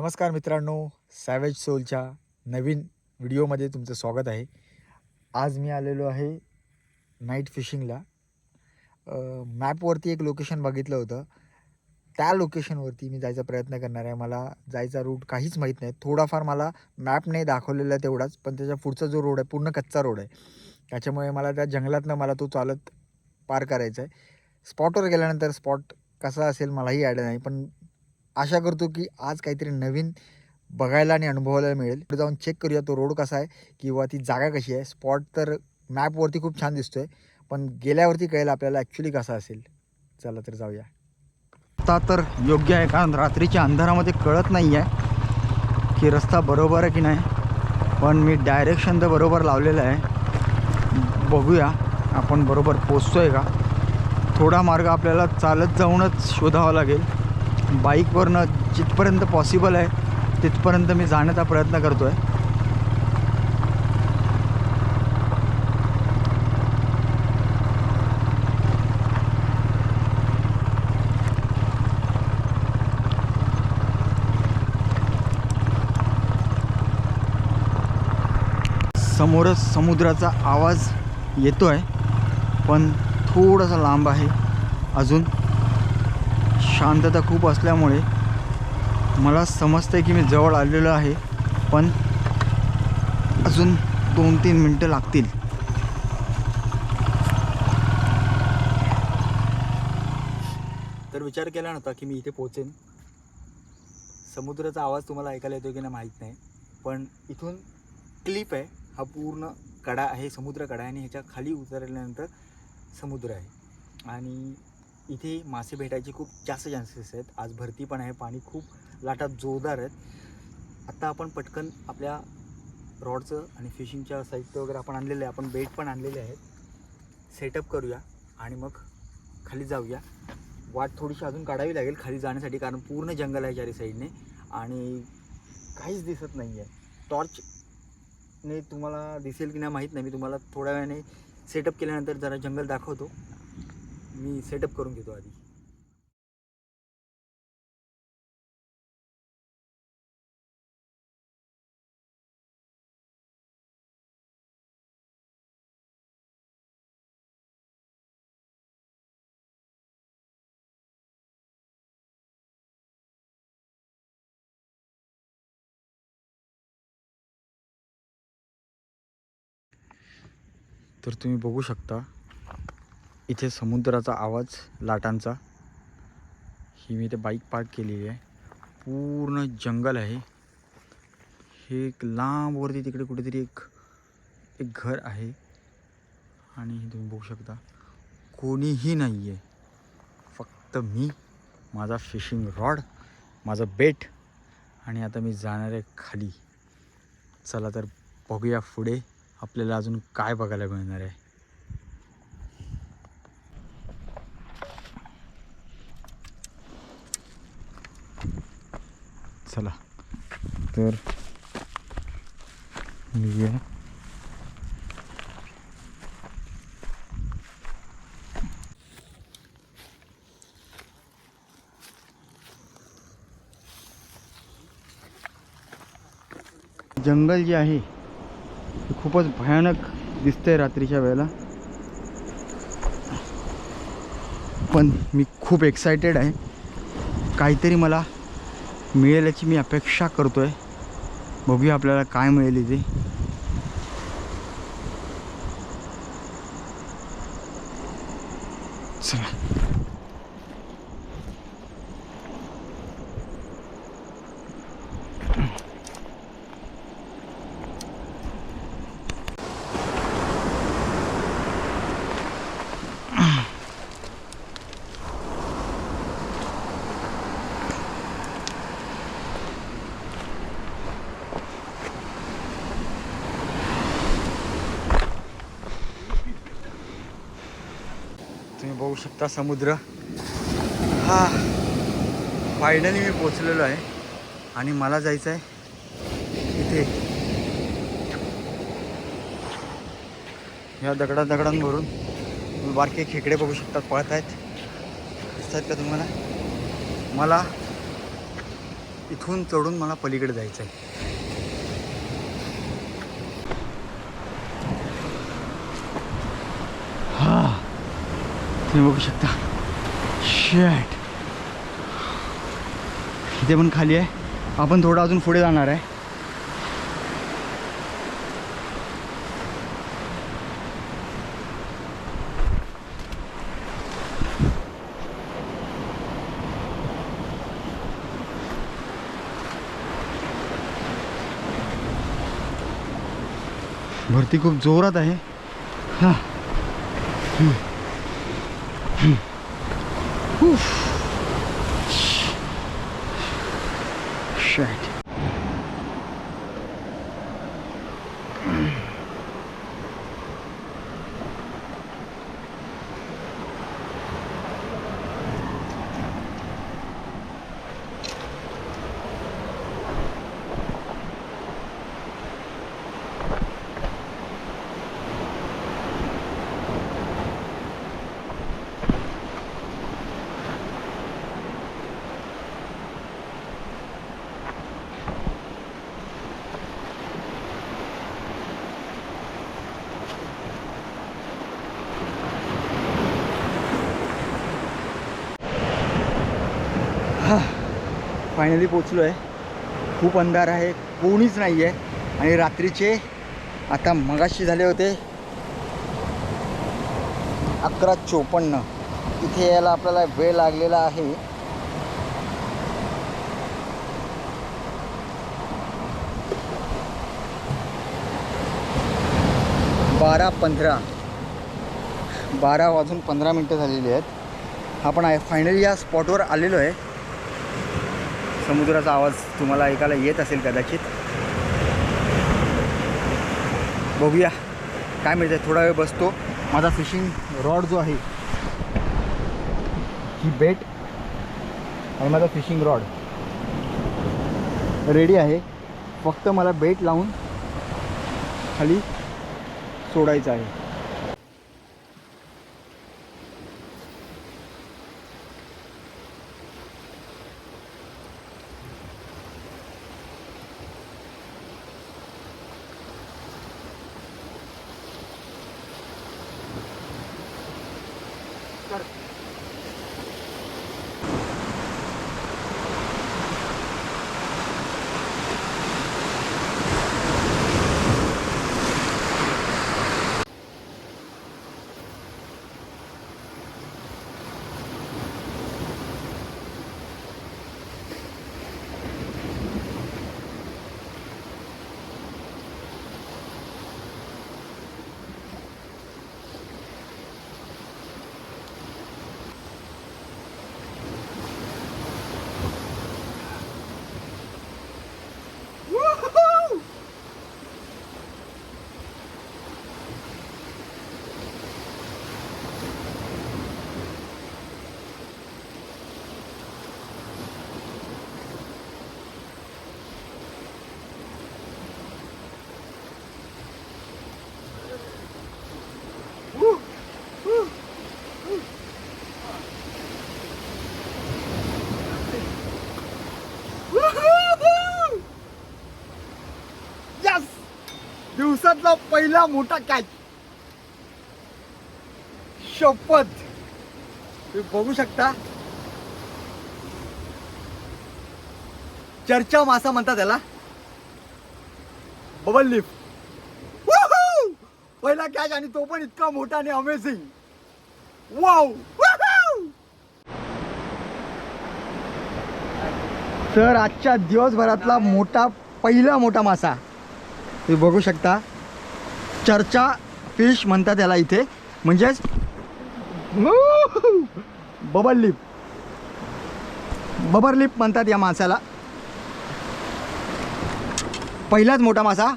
नमस्कार मित्रांनो, सॅवेज सोलच्या नवीन व्हिडिओमध्ये तुमचं स्वागत आहे. आज मी आलेलो आहे नाईट फिशिंगला. मॅपवरती एक लोकेशन बघितलं होतं. त्या लोकेशनवरती मी जायचा प्रयत्न करणार आहे. मला जायचा रूट काहीच माहीत नाही. थोडाफार मला मॅपने दाखवलेला आहे तेवढाच, पण त्याच्या पुढचा जो रोड आहे पूर्ण कच्चा रोड आहे. त्याच्यामुळे मला त्या जंगलातनं मला तो चालत पार करायचा आहे. स्पॉटवर गेल्यानंतर स्पॉट कसा असेल मलाही आयडिया नाही, पण आशा करतो की आज काहीतरी नवीन बघायला आणि अनुभवायला मिळेल. पुढे जाऊन चेक करूया तो रोड कसा आहे किंवा ती जागा कशी आहे. स्पॉट तर मॅपवरती खूप छान दिसतोय, पण गेल्यावरती कळेल आपल्याला ॲक्च्युली कसा असेल. चला तर जाऊया. आता तर योग्य आहे, कारण रात्रीच्या अंधारामध्ये कळत नाही आहे की रस्ता बरोबर आहे की नाही. पण मी डायरेक्शन तर बरोबर लावलेलं आहे. बघूया आपण बरोबर पोचतोय का. थोडा मार्ग आपल्याला चालत जाऊनच शोधावा लागेल. बाईकवरनं जिथपर्यंत पॉसिबल आहे तिथपर्यंत मी जाण्याचा प्रयत्न करतो आहे. समोरच समुद्राचा आवाज येतो आहे, पण थोडासा लांब आहे. अजून शांतता खूप असल्यामुळे मला समजतं की मी जवळ आलेलो आहे, पण अजून 2-3 मिनटं लागतील. तर विचार केला नव्हता की मी इथे पोहोचेन. समुद्राचा आवाज तुम्हाला ऐकायला येतो की नाही माहीत नाही, पण इथून क्लिप आहे. हा पूर्ण कडा आहे, समुद्र कडा आहे, आणि ह्याच्या खाली उतरल्यानंतर समुद्र आहे. आणि इथे मासे भेटायचे खूप जास्त चान्सेस आहेत. आज भरती पण आहे, पाणी खूप लाटा जोरदार आहेत. आत्ता आपण पटकन आपल्या रॉडचं आणि फिशिंगच्या साहित्य वगैरे आपण आणलेलं आहे. आपण बेट पण आणलेले आहेत. सेटअप करूया आणि मग खाली जाऊया. वाट थोडीशी अजून काढावी लागेल खाली जाण्यासाठी, कारण पूर्ण जंगल आहे चारी साईडने आणि काहीच दिसत नाही आहे. टॉर्चने तुम्हाला दिसेल की नाही माहीत नाही. मी तुम्हाला थोड्या वेळाने सेटअप केल्यानंतर जरा जंगल दाखवतो. मी सेटअप करून घेतो आधी. तर तुम्ही बघू शकता इथे समुद्राचा आवाज, लाटांचा. ही मी इथे बाईक पार्क केलेली आहे. पूर्ण जंगल आहे. हे एक लांबवरती तिकडे कुठेतरी एक घर आहे, आणि तुम्ही बघू शकता कोणीही नाही आहे. फक्त मी, माझा फिशिंग रॉड, माझं बेट, आणि आता मी जाणार आहे खाली. चला तर बघूया पुढे आपल्याला अजून काय बघायला मिळणार आहे. चला तर निघूया. जंगल जे आहे ते खूपच भयानक दिसतंय रात्रीच्या वेळेला, पण मी खूप एक्सायटेड आहे. काहीतरी मला मिळेल याची मी अपेक्षा करतोय. बघूया आपल्याला काय मिळेल इथे. चला तुम्ही बघू शकता समुद्र. हा फायनली मी पोचलेलो आहे, आणि मला जायचं आहे इथे. ह्या दगडांवरून तुम्ही बारके खेकडे बघू शकतात, पळत आहेत. दिसत आहेत का तुम्हाला. मला इथून चढून मला पलीकडे जायचं आहे. हा तुम्ही बघू शकता. शेट इथे पण खाली आहे. आपण थोडं अजून पुढे जाणार आहे. भरती खूप जोरात आहे. हा शेट फायनली पोचलो आहे. खूप अंधार आहे, कोणीच नाही आहे. आणि रात्रीचे आता मगाशी झाले होते 11:54. इथे यायला आपल्याला वेळ लागलेला आहे 12:15. 12:15 झालेली आहेत. आपण फायनली या स्पॉटवर आलेलो आहे. समुद्राचा आवाज तुम्हाला ऐकायला येत असेल कदाचित. बघूया काय मिळतं. थोडा वेळ बसतो. माझा फिशिंग रॉड जो आहे ही बेट आणि माझा फिशिंग रॉड रेडी आहे. फक्त मला बेट लावून खाली सोडायचं आहे. दिवसातला पहिला मोठा कॅच. शपथ. तुम्ही बघू शकता. चर्चा मासा म्हणतात त्याला. Bubble leaf. पहिला कॅच आणि तो पण इतका मोठा आणि अमेझिंग. वाव. तर आजच्या दिवसभरातला पहिला मोठा मासा तुम्ही बघू शकता. चर्चा फिश म्हणतात त्याला इथे. म्हणजेच बबल लिप. बबर लिप म्हणतात या माशाला. पहिलाच मोठा मासा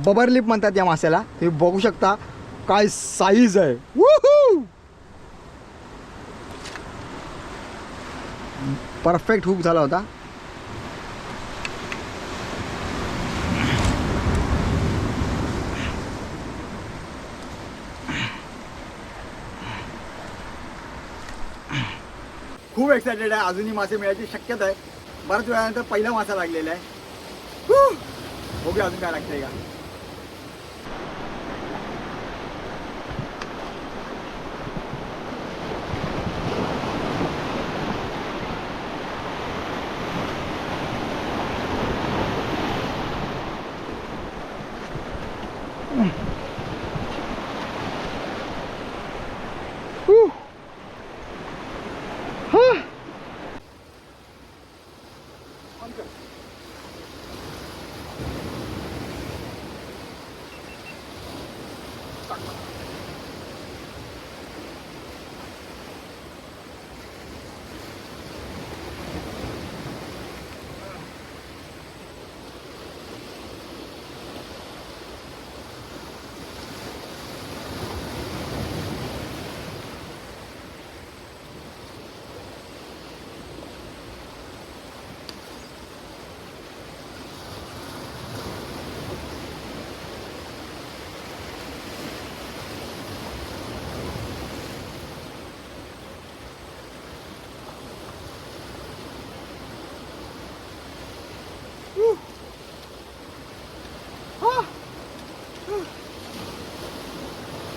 बबर लिप म्हणतात या माशाला. तुम्ही बघू शकता काय साईज आहे. परफेक्ट हुक झाला होता. खूप एक्साइटेड आहे. अजूनही मासे मिळायची शक्यता आहे. बऱ्याच वेळानंतर पहिला मासा लागलेला आहे. बघूया अजून काय लागतंय का.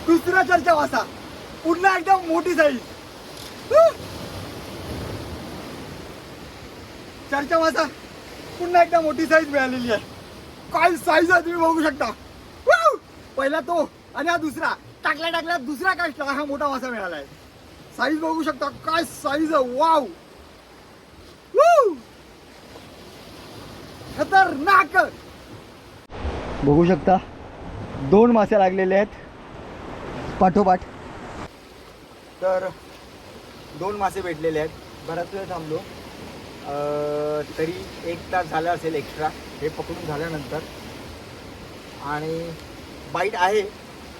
दुसरा चर्चा मासा, पुन्हा एकदम मोठी साईज. चर्चा मासा पुन्हा एकदा मोठी साईज मिळालेली आहे. काय साईज आहे तुम्ही बघू शकता. पहिला तो आणि हा दुसरा टाकल्या दुसरा काष्टला हा मोठा मासा मिळालाय. साईज बघू शकता, काय साईज आहे. वाव, खतरनाक. बघू शकता 2 मासे लागलेले आहेत पाठोपाठ. तर 2 मासे भेटलेले आहेत. बराच वेळ थांबलो, तरी 1 तास झाला असेल एक्स्ट्रा हे पकडून झाल्यानंतर. आणि बाईट आहे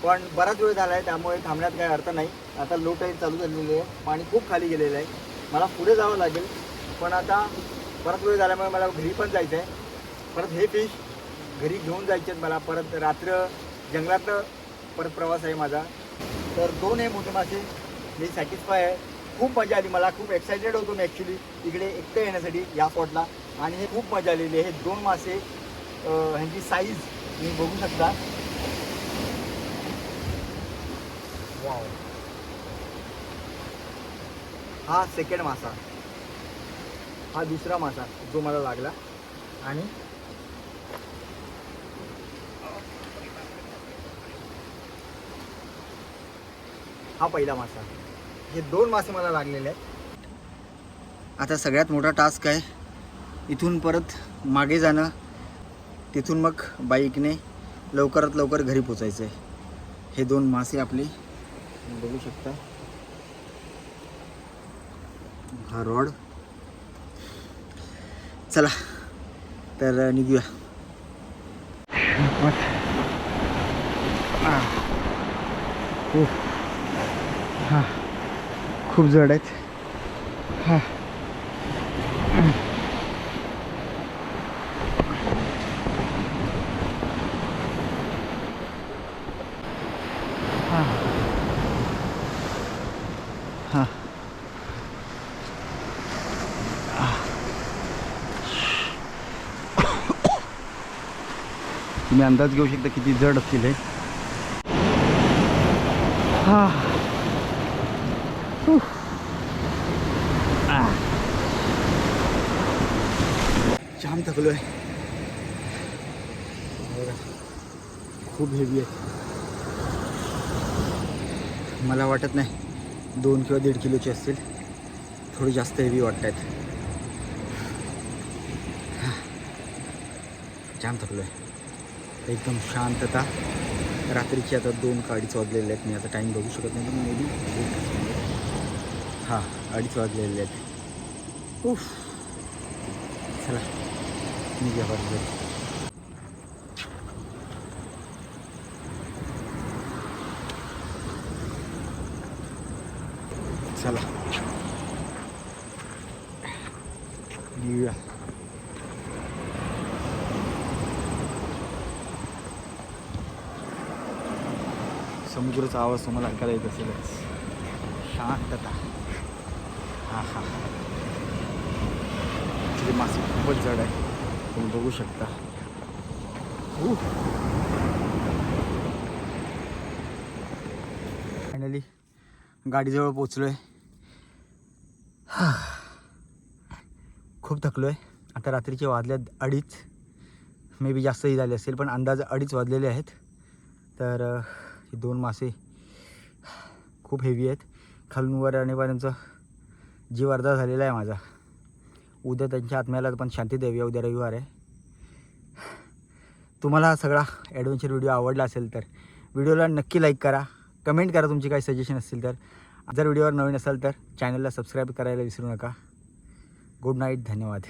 पण बराच वेळ झाला आहे, त्यामुळे थांबण्यात काही अर्थ नाही. आता लो टाईड चालू झालेली आहे, पाणी खूप खाली गेलेलं आहे. मला पुढे जावं लागेल, पण आता बराच वेळ झाल्यामुळे मला घरी पण जायचं आहे. परत हे फिश घरी घेऊन जायचे आहेत मला. परत रात्र जंगलात परत प्रवास आहे माझा. तर 2 हे मोठे मासे मी सॅटिस्फाय आहे. खूप मजा आली मला. खूप एक्सायटेड होतो मी ॲक्च्युली इकडे एकटं येण्यासाठी या स्पॉटला. आणि हे खूप मजा आलेली आहे. हे 2 मासे, ह्यांची साईज तुम्ही बघू शकता. वाव. हा सेकंड मासा, हा दुसरा मासा जो मला लागला. आणि हा पहिला मासा. हे 2 मासे मला लागलेले आहेत. आता सगळ्यात मोठा टास्क आहे इथून परत मागे जाणं, तिथून मग बाईकने लवकरात लवकर घरी पोचायचं आहे. हे 2 मासे आपले बघू शकता. हा रॉड. चला तर निघूया. हां, खूप जड आहेत. हां, हां, हां. तुम्ही अंदाज घेऊ शकता किती जड असतील हे. हां, जाम थकलो आहे. खूप हेवी आहे. मला वाटत नाही 2 किंवा 1.5 किलोचे असतील. थोडी जास्त हेवी वाटत आहेत. जाम थकलो आहे. एकदम शांतता. रात्रीची आता 2 का 2:30 वाजलेले आहेत. मी आता टाईम बघू शकत नाही, पण मे बी 2:30 वाजलेले आहेत. उफ. चला निघूया बरोबर. चला निघूया. समुद्राचा आवाज तुम्हाला ऐकायला येत असेलच. शांतता. हां हां, हे मासे खूपच जड आहे, तुम्ही बघू शकता. फायनली गाडीजवळ पोचलो आहे. खूप थकलो आहे. आता रात्रीचे वाजल्यात 2:30, मे बी जास्तही झाले असेल, पण अंदाज 2:30 वाजलेले आहेत. तर हे 2 मासे खूप हेवी आहेत. खालून वर आणेपर्यंत जीव अर्धा झालेला आहे माझा. उद्या त्यांच्या आत्म्याला पण शांती द्यावी. उद्या रविवार आहे. तुम्हाला हा सगळा ॲडव्हेंचर व्हिडिओ आवडला असेल तर व्हिडिओला नक्की लाईक करा, कमेंट करा तुमची काही सजेशन असतील तर. जर व्हिडिओवर नवीन असाल तर चॅनलला सबस्क्राईब करायला विसरू नका. गुड नाईट, धन्यवाद.